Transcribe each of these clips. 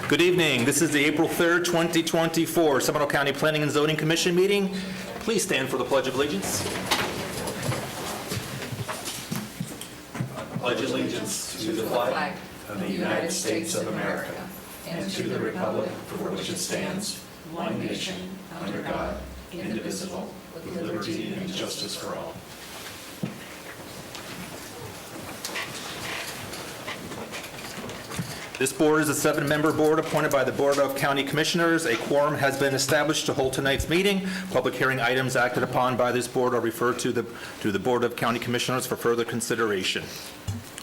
Good evening. This is the April 3rd, 2024 Seminole County Planning and Zoning Commission meeting. Please stand for the Pledge of Allegiance. Pledge allegiance to the flag of the United States of America and to the republic for which it stands, one nation, under God, indivisible, with liberty and justice for all. This board is a 7-member board appointed by the Board of County Commissioners. A quorum has been established to hold tonight's meeting. Public hearing items acted upon by this board are referred to the Board of County Commissioners for further consideration.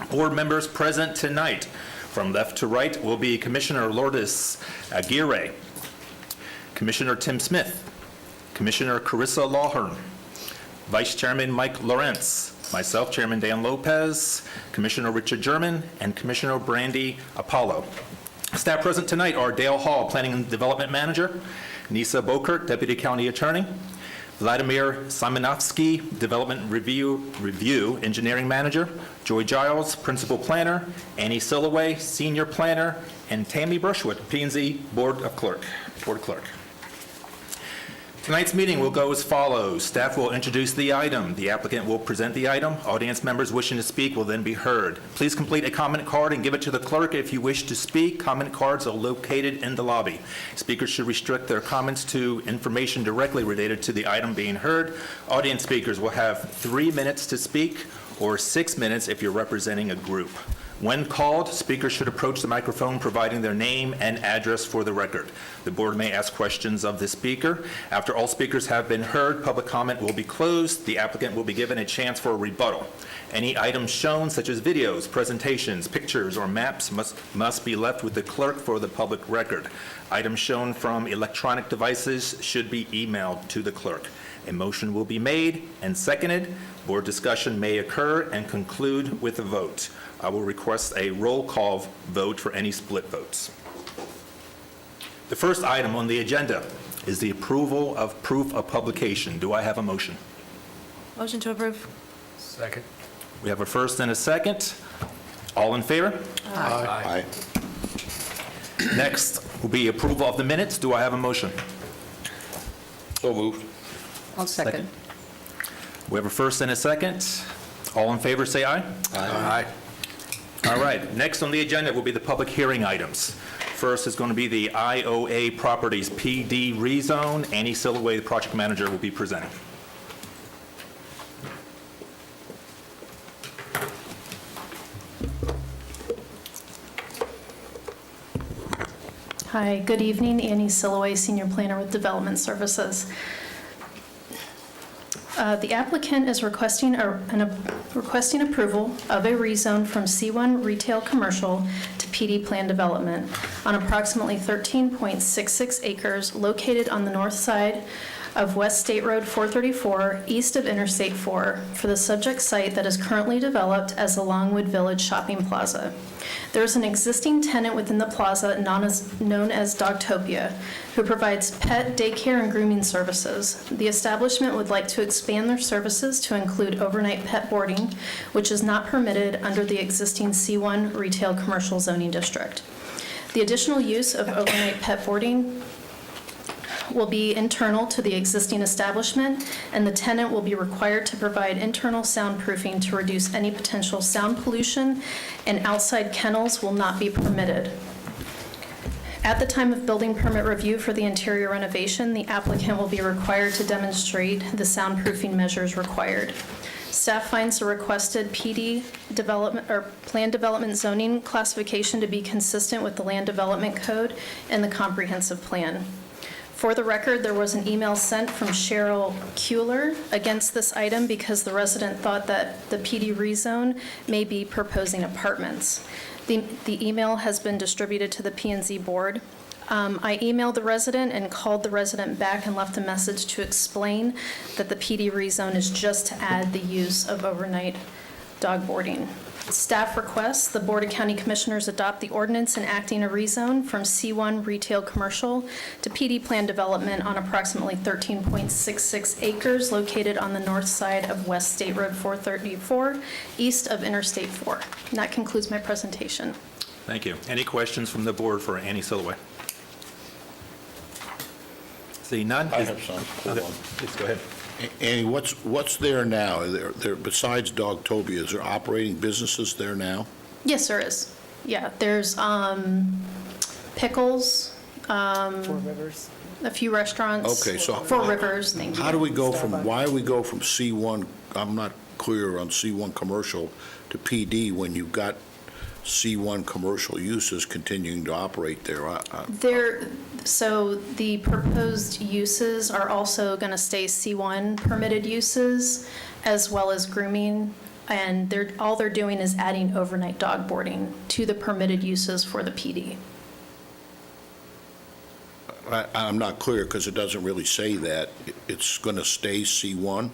Board members present tonight, from left to right, will be Commissioner Lourdes Aguirre, Commissioner Tim Smith, Commissioner Carissa Lawhern, Vice Chairman Mike Lawrence, myself, Chairman Dan Lopez, Commissioner Richard German, and Commissioner Brandy Apollo. Staff present tonight are Dale Hall, Planning and Development Manager, Nisa Bokert, Deputy County Attorney, Vladimir Simonovsky, Development Review Engineering Manager, Joy Giles, Principal Planner, Annie Silloway, Senior Planner, and Tammy Brushwood, P&Z Board Clerk. Tonight's meeting will go as follows. Staff will introduce the item. The applicant will present the item. Audience members wishing to speak will then be heard. Please complete a comment card and give it to the clerk if you wish to speak. Comment cards are located in the lobby. Speakers should restrict their comments to information directly related to the item being heard. Audience speakers will have 3 minutes to speak, or 6 minutes if you're representing a group. When called, speakers should approach the microphone providing their name and address for the record. The board may ask questions of the speaker. After all speakers have been heard, public comment will be closed. The applicant will be given a chance for a rebuttal. Any items shown, such as videos, presentations, pictures, or maps, must be left with the clerk for the public record. Items shown from electronic devices should be emailed to the clerk. A motion will be made and seconded. Board discussion may occur and conclude with a vote. I will request a roll call vote for any split votes. The first item on the agenda is the approval of proof of publication. Do I have a motion? Motion to approve. Second. We have a first and a second. All in favor? Aye. Next will be approval of the minutes. Do I have a motion? So moved. I'll second. We have a first and a second. All in favor, say aye. Aye. All right, next on the agenda will be the public hearing items. First is going to be the IOA Properties PD rezone. Annie Silloway, the project manager, will be presenting. Hi, good evening. Annie Silloway, Senior Planner with Development Services. The applicant is requesting approval of a rezone from C1 Retail Commercial to PD Plan Development on approximately 13.66 acres located on the north side of West State Road 434, east of Interstate 4, for the subject site that is currently developed as the Longwood Village Shopping Plaza. There is an existing tenant within the plaza known as Dogtopia, who provides pet, daycare, and grooming services. The establishment would like to expand their services to include overnight pet boarding, which is not permitted under the existing C1 Retail Commercial Zoning District. The additional use of overnight pet boarding will be internal to the existing establishment, and the tenant will be required to provide internal soundproofing to reduce any potential sound pollution, and outside kennels will not be permitted. At the time of building permit review for the interior renovation, the applicant will be required to demonstrate the soundproofing measures required. Staff finds the requested PD development or plan development zoning classification to be consistent with the Land Development Code and the comprehensive plan. For the record, there was an email sent from Cheryl Kuehler against this item because the resident thought that the PD rezone may be proposing apartments. The email has been distributed to the P&Z board. I emailed the resident and called the resident back and left a message to explain that the PD rezone is just to add the use of overnight dog boarding. Staff requests the Board of County Commissioners adopt the ordinance enacting a rezone from C1 Retail Commercial to PD Plan Development on approximately 13.66 acres located on the north side of West State Road 434, east of Interstate 4. And that concludes my presentation. Thank you. Any questions from the board for Annie Silloway? Seeing none? I have some. Hold Okay, on. please go ahead. Annie, what's there now? Besides Dogtopia, is there operating businesses there now? Yes, there is. Yeah, there's Pickles, Four Rivers. a few restaurants. Okay, so Four Rivers, thank you. Why do we go from C1, I'm not clear on C1 commercial to PD when you've got C1 commercial uses continuing to operate there? So the proposed uses are also going to stay C1 permitted uses, as well as grooming, and all they're doing is adding overnight dog boarding to the permitted uses for the PD. I'm not clear because it doesn't really say that. It's going to stay C1?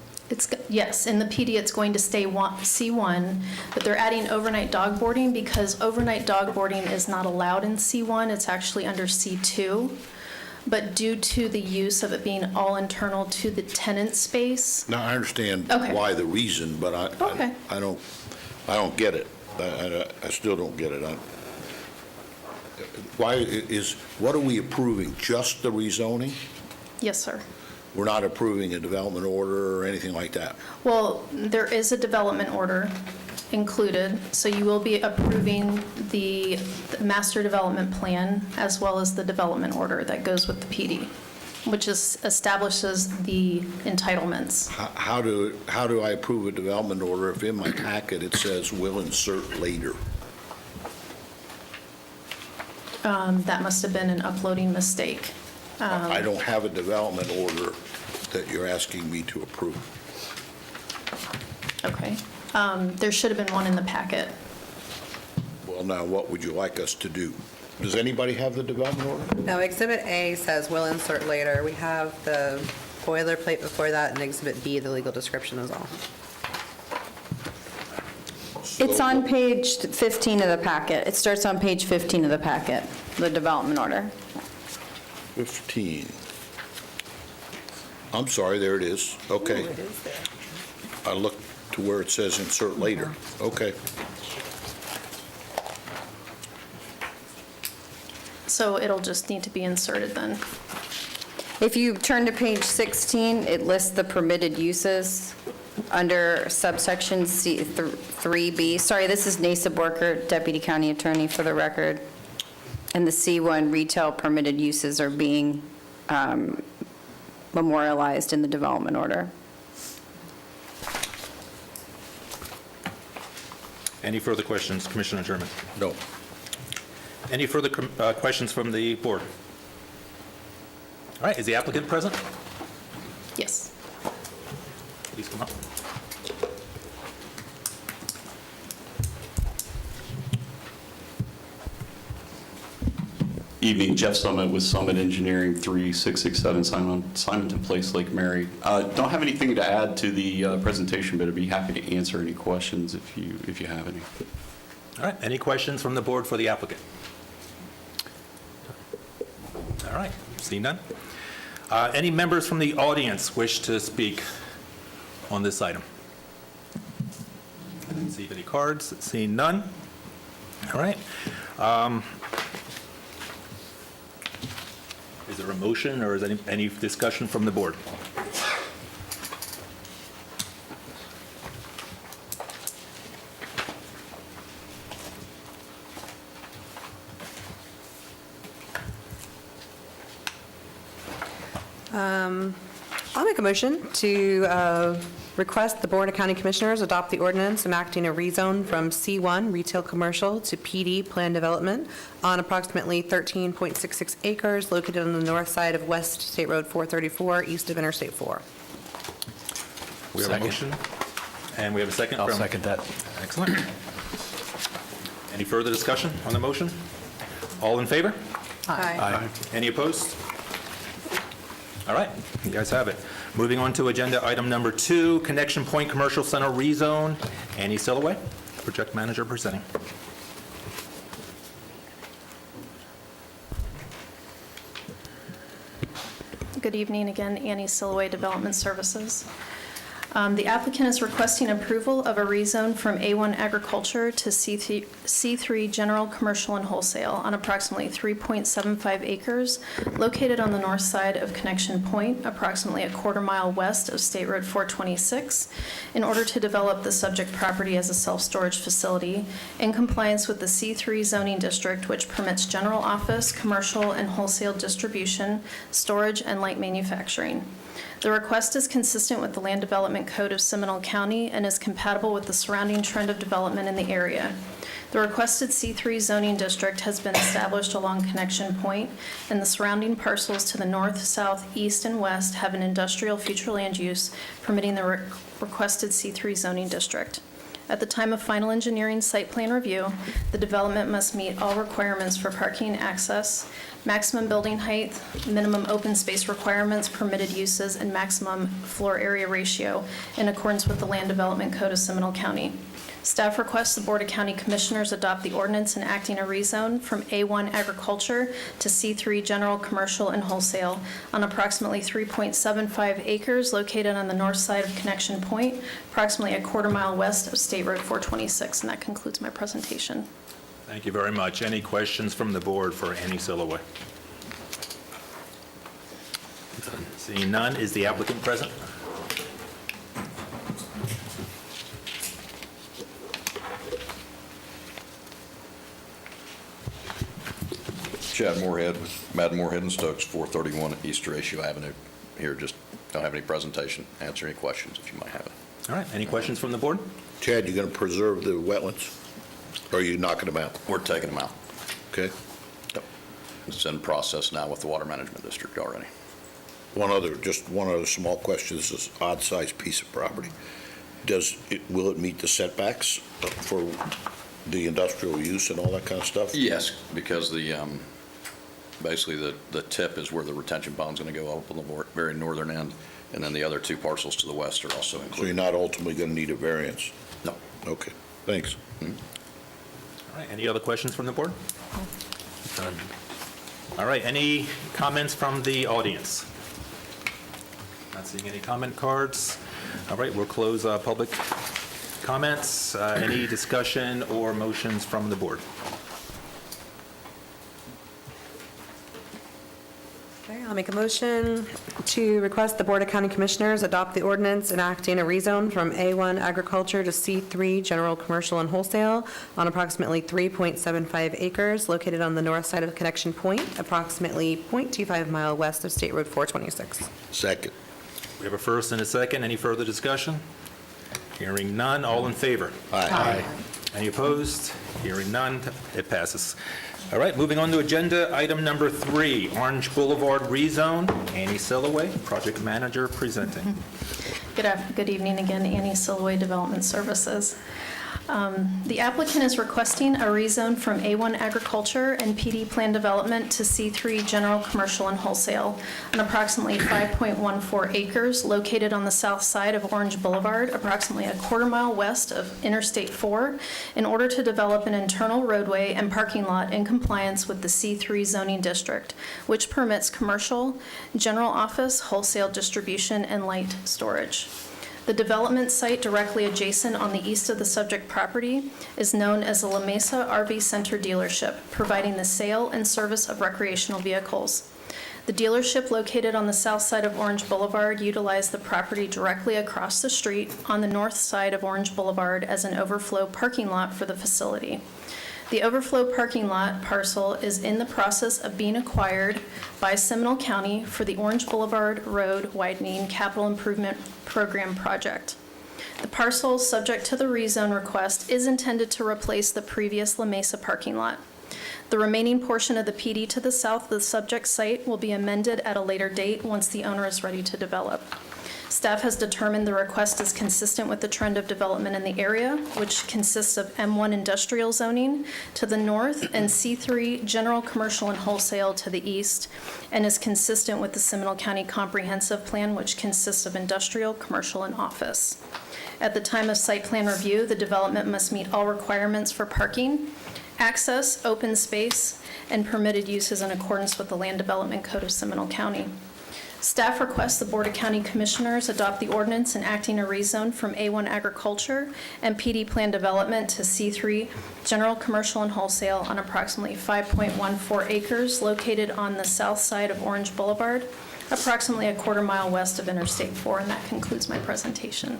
Yes, in the PD, it's going to stay C1, but they're adding overnight dog boarding because overnight dog boarding is not allowed in C1. It's actually under C2. But due to the use of it being all internal to the tenant space. Now, I understand Okay. why the reason, but Okay. I don't get it. I still don't get it. What are we approving? Just the rezoning? Yes, sir. We're not approving a development order or anything like that? Well, there is a development order included, so you will be approving the master development plan as well as the development order that goes with the PD, which establishes the entitlements. How do I approve a development order if in my packet it says will insert later? That must have been an uploading mistake. I don't have a development order that you're asking me to approve. Okay. There should have been one in the packet. Well, now, what would you like us to do? Does anybody have the development order? No, Exhibit A says will insert later. We have the boilerplate before that, and Exhibit B, the legal description is all. It's on page 15 of the packet. It starts on page 15 of the packet, the development order. 15. I'm sorry, there it is. Okay. I looked to where it says insert later. Okay. So it'll just need to be inserted then. If you turn to page 16, it lists the permitted uses under subsection C 3B. Sorry, this is Nasa Borker, Deputy County Attorney, for the record. And the C1 retail permitted uses are being memorialized in the development order. Any further questions, Commissioner German? No. Any further questions from the board? All right, is the applicant present? Yes. Please come up. Evening, Jeff Summit with Summit Engineering, 3667 Simonton Place, Lake Mary. Don't have anything to add to the presentation, but I'd be happy to answer any questions if you have any. All right, any questions from the board for the applicant? All right, seeing none. Any members from the audience wish to speak on this item? I didn't see any cards, seeing none. All right. Is there a motion or is any discussion from the board? I'll make a motion to request the Board of County Commissioners adopt the ordinance enacting a rezone from C1 Retail Commercial to PD Plan Development on approximately 13.66 acres located on the north side of West State Road 434, east of Interstate 4. We have a Second. motion, and we have a second from... I'll second that. Excellent. Any further discussion on the motion? All in favor? Aye. Any opposed? All right, you guys have it. Moving on to agenda item number 2, Connection Point Commercial Center rezone. Annie Silloway? Project Manager presenting. Good evening again, Annie Silway, Development Services. The applicant is requesting approval of a rezone from A1 Agriculture to C3 General Commercial and Wholesale on approximately 3.75 acres located on the north side of Connection Point, approximately a quarter-mile west of State Road 426, in order to develop the subject property as a self-storage facility in compliance with the C3 zoning district, which permits general office, commercial, and wholesale distribution, storage, and light manufacturing. The request is consistent with the Land Development Code of Seminole County and is compatible with the surrounding trend of development in the area. The requested C3 zoning district has been established along Connection Point, and the surrounding parcels to the north, south, east, and west have an industrial future land use permitting the requested C3 zoning district. At the time of final engineering site plan review, the development must meet all requirements for parking access, maximum building height, minimum open space requirements, permitted uses, and maximum floor area ratio in accordance with the Land Development Code of Seminole County. Staff requests the Board of County Commissioners adopt the ordinance enacting a rezone from A1 Agriculture to C3 General Commercial and Wholesale on approximately 3.75 acres located on the north side of Connection Point, approximately a quarter-mile west of State Road 426. And that concludes my presentation. Thank you very much. Any questions from the board for Annie Siloway? Seeing none, is the applicant present? Chad Moorhead with Madden Moorhead and Stokes, 431 East Horatio Avenue. Here, just don't have any presentation. Answer any questions if you might have it. All right, any questions from the board? Chad, you going to preserve the wetlands? Or are you knocking them out? We're taking them out. Okay. Yep. It's in process now with the Water Management District already. Just one other small question. This is an odd-sized piece of property. Will it meet the setbacks for the industrial use and all that kind of stuff? Yes, because basically the tip is where the retention pond's going to go up on the very northern end, and then the other two parcels to the west are also So you're included. not ultimately going to need a variance? No. Okay, thanks. All right, any other questions from the board? None. All right, any comments from the audience? Not seeing any comment cards. All right, we'll close public comments. Any discussion or motions from the board? Okay, I'll make a motion to request the Board of County Commissioners adopt the ordinance enacting a rezone from A1 Agriculture to C3 General Commercial and Wholesale on approximately 3.75 acres located on the north side of Connection Point, approximately 0.25 mile west of State Road 426. Second. We have a first and a second. Any further discussion? Hearing none, all in favor? Aye. Any opposed? Hearing none, it passes. All right, moving on to agenda item number 3, Orange Boulevard rezone. Annie Siloway, Project Manager, presenting. Good evening again, Annie Silway, Development Services. The applicant is requesting a rezone from A1 Agriculture and PD Plan Development to C3 General Commercial and Wholesale on approximately 5.14 acres located on the south side of Orange Boulevard, approximately a quarter-mile west of Interstate 4, in order to develop an internal roadway and parking lot in compliance with the C3 zoning district, which permits commercial, general office, wholesale distribution, and light storage. The development site directly adjacent on the east of the subject property is known as the La Mesa RV Center dealership, providing the sale and service of recreational vehicles. The dealership located on the south side of Orange Boulevard utilized the property directly across the street on the north side of Orange Boulevard as an overflow parking lot for the facility. The overflow parking lot parcel is in the process of being acquired by Seminole County for the Orange Boulevard Road Widening Capital Improvement Program project. The parcel, subject to the rezone request, is intended to replace the previous La Mesa parking lot. The remaining portion of the PD to the south of the subject site will be amended at a later date once the owner is ready to develop. Staff has determined the request is consistent with the trend of development in the area, which consists of M1 industrial zoning to the north and C3 general commercial and wholesale to the east, and is consistent with the Seminole County Comprehensive Plan, which consists of industrial, commercial, and office. At the time of site plan review, the development must meet all requirements for parking, access, open space, and permitted uses in accordance with the Land Development Code of Seminole County. Staff requests the Board of County Commissioners adopt the ordinance enacting a rezone from A1 Agriculture and PD Plan Development to C3 General Commercial and Wholesale on approximately 5.14 acres located on the south side of Orange Boulevard, approximately a quarter-mile west of Interstate 4, and that concludes my presentation.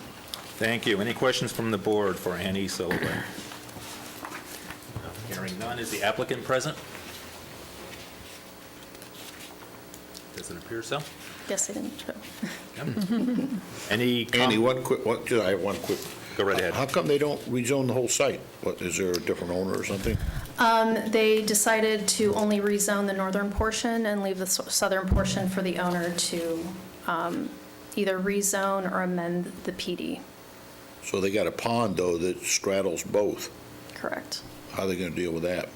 Thank you. Any questions from the board for Annie Sullivan? Hearing none, is the applicant present? Doesn't appear so. Yes, I didn't show. Any? Andy, I have one quick. Go right ahead. How come they don't rezone the whole site? What, is there a different owner or something? They decided to only rezone the northern portion and leave the southern portion for the owner to either rezone or amend the PD. So they got a pond, though, that straddles both. Correct. How are they going to deal with that?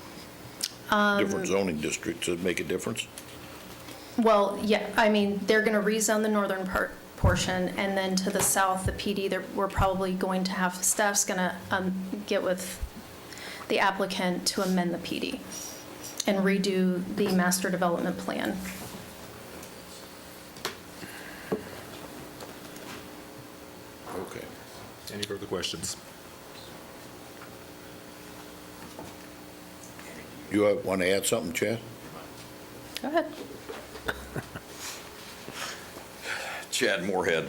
Different zoning districts, does it make a difference? Well, yeah, I mean, they're going to rezone the northern portion, and then to the south, the PD, we're probably going to have, staff's going to get with the applicant to amend the PD and redo the master development plan. Okay. Any further questions? You want to add something, Chad? Go ahead. Chad Moorhead,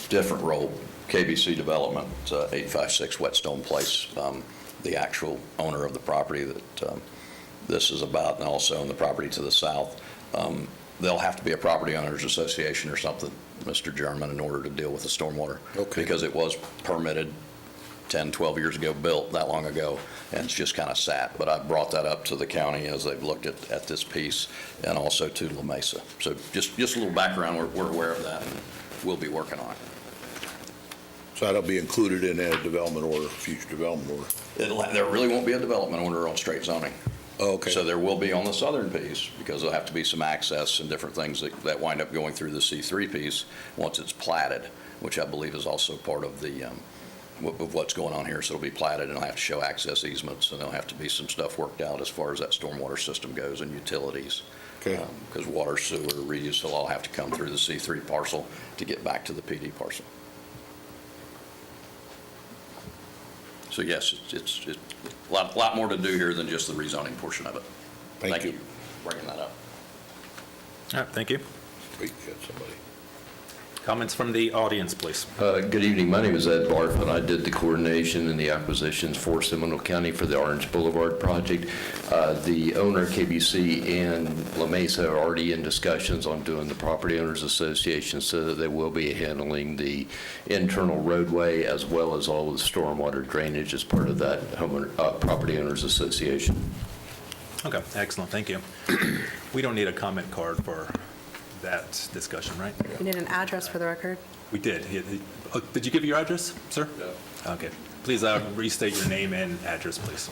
different role, KBC Development, 856 Whetstone Place, the actual owner of the property that this is about, and also on the property to the south. There'll have to be a property owners association or something, Mr. German, in order to deal with the stormwater. Okay. Because it was permitted 10, 12 years ago, built that long ago, and it's just kind of sat. But I brought that up to the county as they've looked at this piece, and also to La Mesa. So just a little background, we're aware of that, and we'll be working on it. So that'll be included in a development order, future development order? There really won't be a development order on straight zoning. Oh, okay. So there will be on the southern piece, because there'll have to be some access and different things that wind up going through the C3 piece once it's platted, which I believe is also part of the, of what's going on here. So it'll be platted, and they'll have to show access easements, and there'll have to be some stuff worked out as far as that stormwater system goes and utilities. Okay. Because water, sewer, reuse will all have to come through the C3 parcel to get back to the PD parcel. So yes, it's a lot more to do here than just the rezoning portion of it. Thank you. for bringing that up. All right, thank you. Wait, you got somebody. Comments from the audience, please. Good evening. My name is Ed Barth, and I did the coordination and the acquisitions for Seminole County for the Orange Boulevard project. The owner, KBC, and La Mesa are already in discussions on doing the property owners association, so that they will be handling the internal roadway as well as all of the stormwater drainage as part of that property owners association. Okay, excellent, thank you. We don't need a comment card for that discussion, right? We need an address for the record. We did. Did you give your address, sir? No. Okay. Please restate your name and address, please.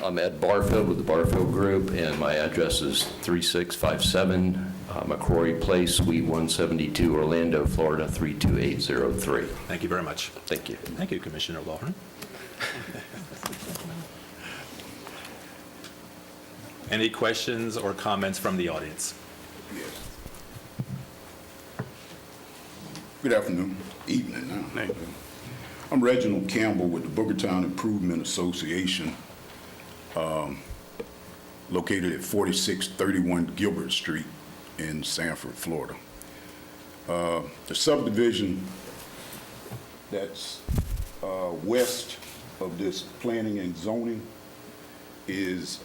I'm Ed Barfield with the Barfield Group, and my address is 3657 McCrory Place, Suite 172, Orlando, Florida, 32803. Thank you very much. Thank you. Thank you, Commissioner Lawhorn. Any questions or comments from the audience? Yes. Good afternoon, evening now. I'm Reginald Campbell with the Boogertown Improvement Association, located at 4631 Gilbert Street in Sanford, Florida. The subdivision that's west of this planning and zoning is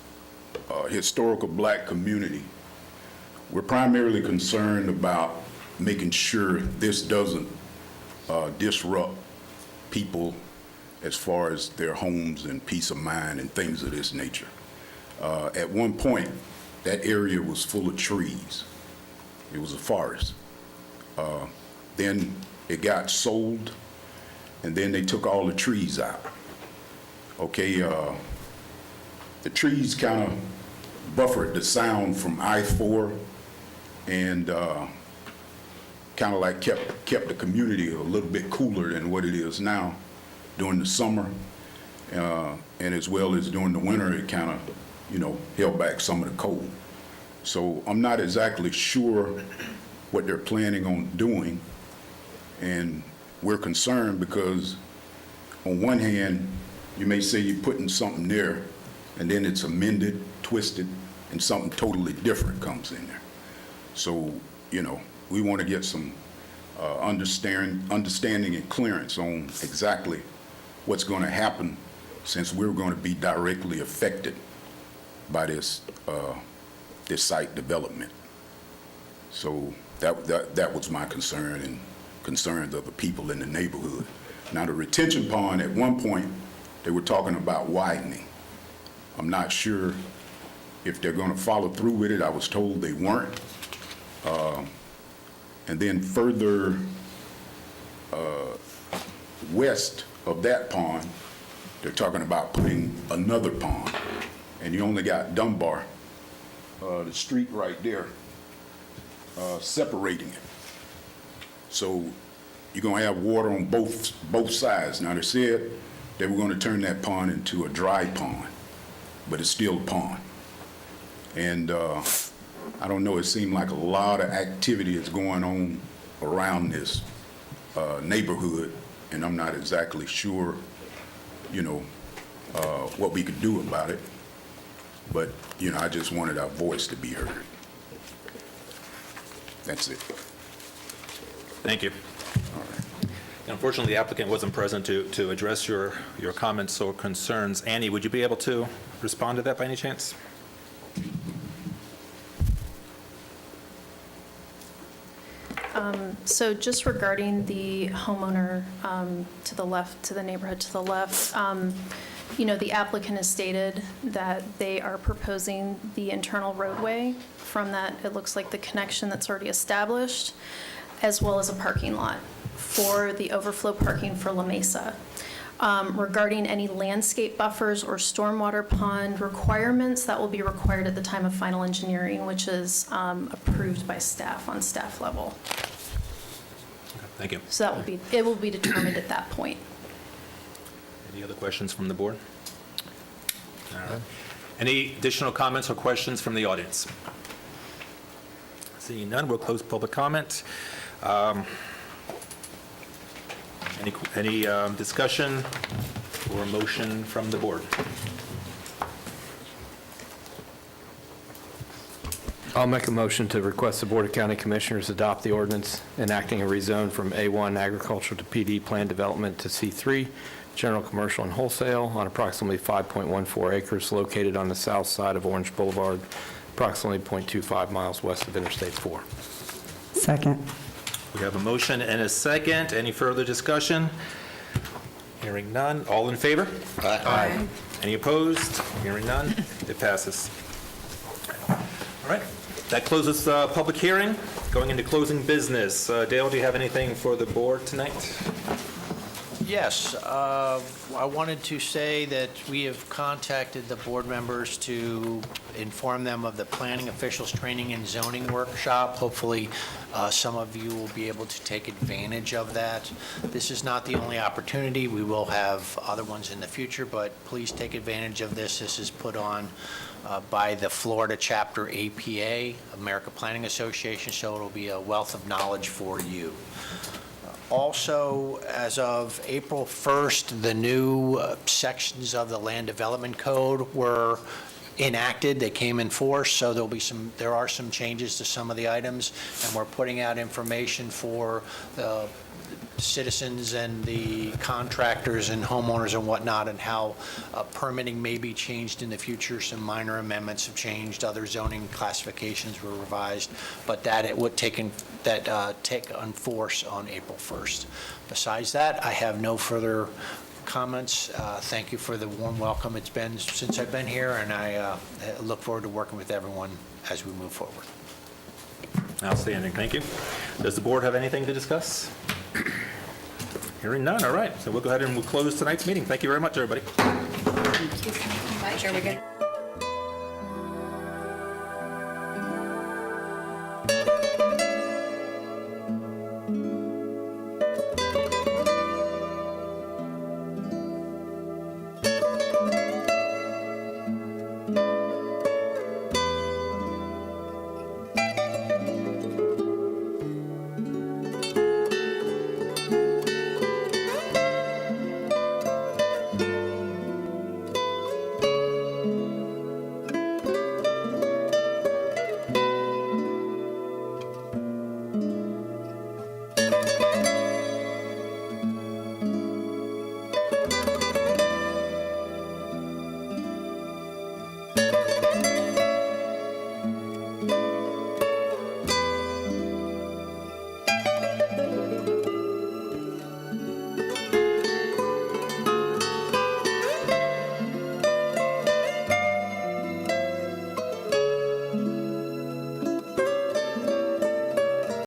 a historical black community. We're primarily concerned about making sure this doesn't disrupt people as far as their homes and peace of mind and things of this nature. At one point, that area was full of trees. It was a forest. Then it got sold, and then they took all the trees out. Okay, the trees kind of buffered the sound from I-4 and kind of like kept the community a little bit cooler than what it is now during the summer. And as well as during the winter, it kind of, held back some of the cold. So I'm not exactly sure what they're planning on doing. And we're concerned because on one hand, you may say you're putting something there and then it's amended, twisted, and something totally different comes in there. So, we want to get some understanding and clearance on exactly what's going to happen, since we're going to be directly affected by this site development. So that was my concern and concerns of the people in the neighborhood. Now, the retention pond, at one point, they were talking about widening. I'm not sure if they're going to follow through with it. I was told they weren't. And then further west of that pond, they're talking about putting another pond. And you only got Dunbar, the street right there, separating it. So you're going to have water on both sides. Now, they said they were going to turn that pond into a dry pond, but it's still a pond. And I don't know, it seemed like a lot of activity is going on around this neighborhood, and I'm not exactly sure, what we could do about it. But, I just wanted our voice to be heard. That's it. Thank you. Unfortunately, the applicant wasn't present to address your comments or concerns. Annie, would you be able to respond to that by any chance? So just regarding the homeowner to the left, to the neighborhood to the left, the applicant has stated that they are proposing the internal roadway from that, it looks like the connection that's already established, as well as a parking lot for the overflow parking for La Mesa. Regarding any landscape buffers or stormwater pond requirements, that will be required at the time of final engineering, which is approved by staff on staff level. Thank you. So it will be determined at that point. Any other questions from the board? All right. Any additional comments or questions from the audience? Seeing none, we'll close public comment. Any discussion or motion from the board? I'll make a motion to request the Board of County Commissioners adopt the ordinance enacting a rezone from A1 agricultural to PD planned development to C3 general commercial and wholesale on approximately 5.14 acres located on the south side of Orange Boulevard, approximately 0.25 miles west of Interstate 4. Second. We have a motion and a second. Any further discussion? Hearing none. All in favor? Aye. Any opposed? Hearing none. It passes. All right. That closes the public hearing. Going into closing business. Dale, do you have anything for the board tonight? Yes, I wanted to say that we have contacted the board members to inform them of the planning officials training and zoning workshop. Hopefully, some of you will be able to take advantage of that. This is not the only opportunity. We will have other ones in the future, but please take advantage of this. This is put on by the Florida Chapter APA, American Planning Association, so it'll be a wealth of knowledge for you. Also, as of April 1st, the new sections of the Land Development Code were enacted. They came in force, so there are some changes to some of the items, and we're putting out information for the citizens and the contractors and homeowners and whatnot, and how permitting may be changed in the future. Some minor amendments have changed, other zoning classifications were revised, but that it would take on force on April 1st. Besides that, I have no further comments. Thank you for the warm welcome it's been since I've been here, and I look forward to working with everyone as we move forward. Outstanding. Thank you. Does the board have anything to discuss? Hearing none. All right. So we'll go ahead and we'll close tonight's meeting. Thank you very much, everybody. Sure, we good?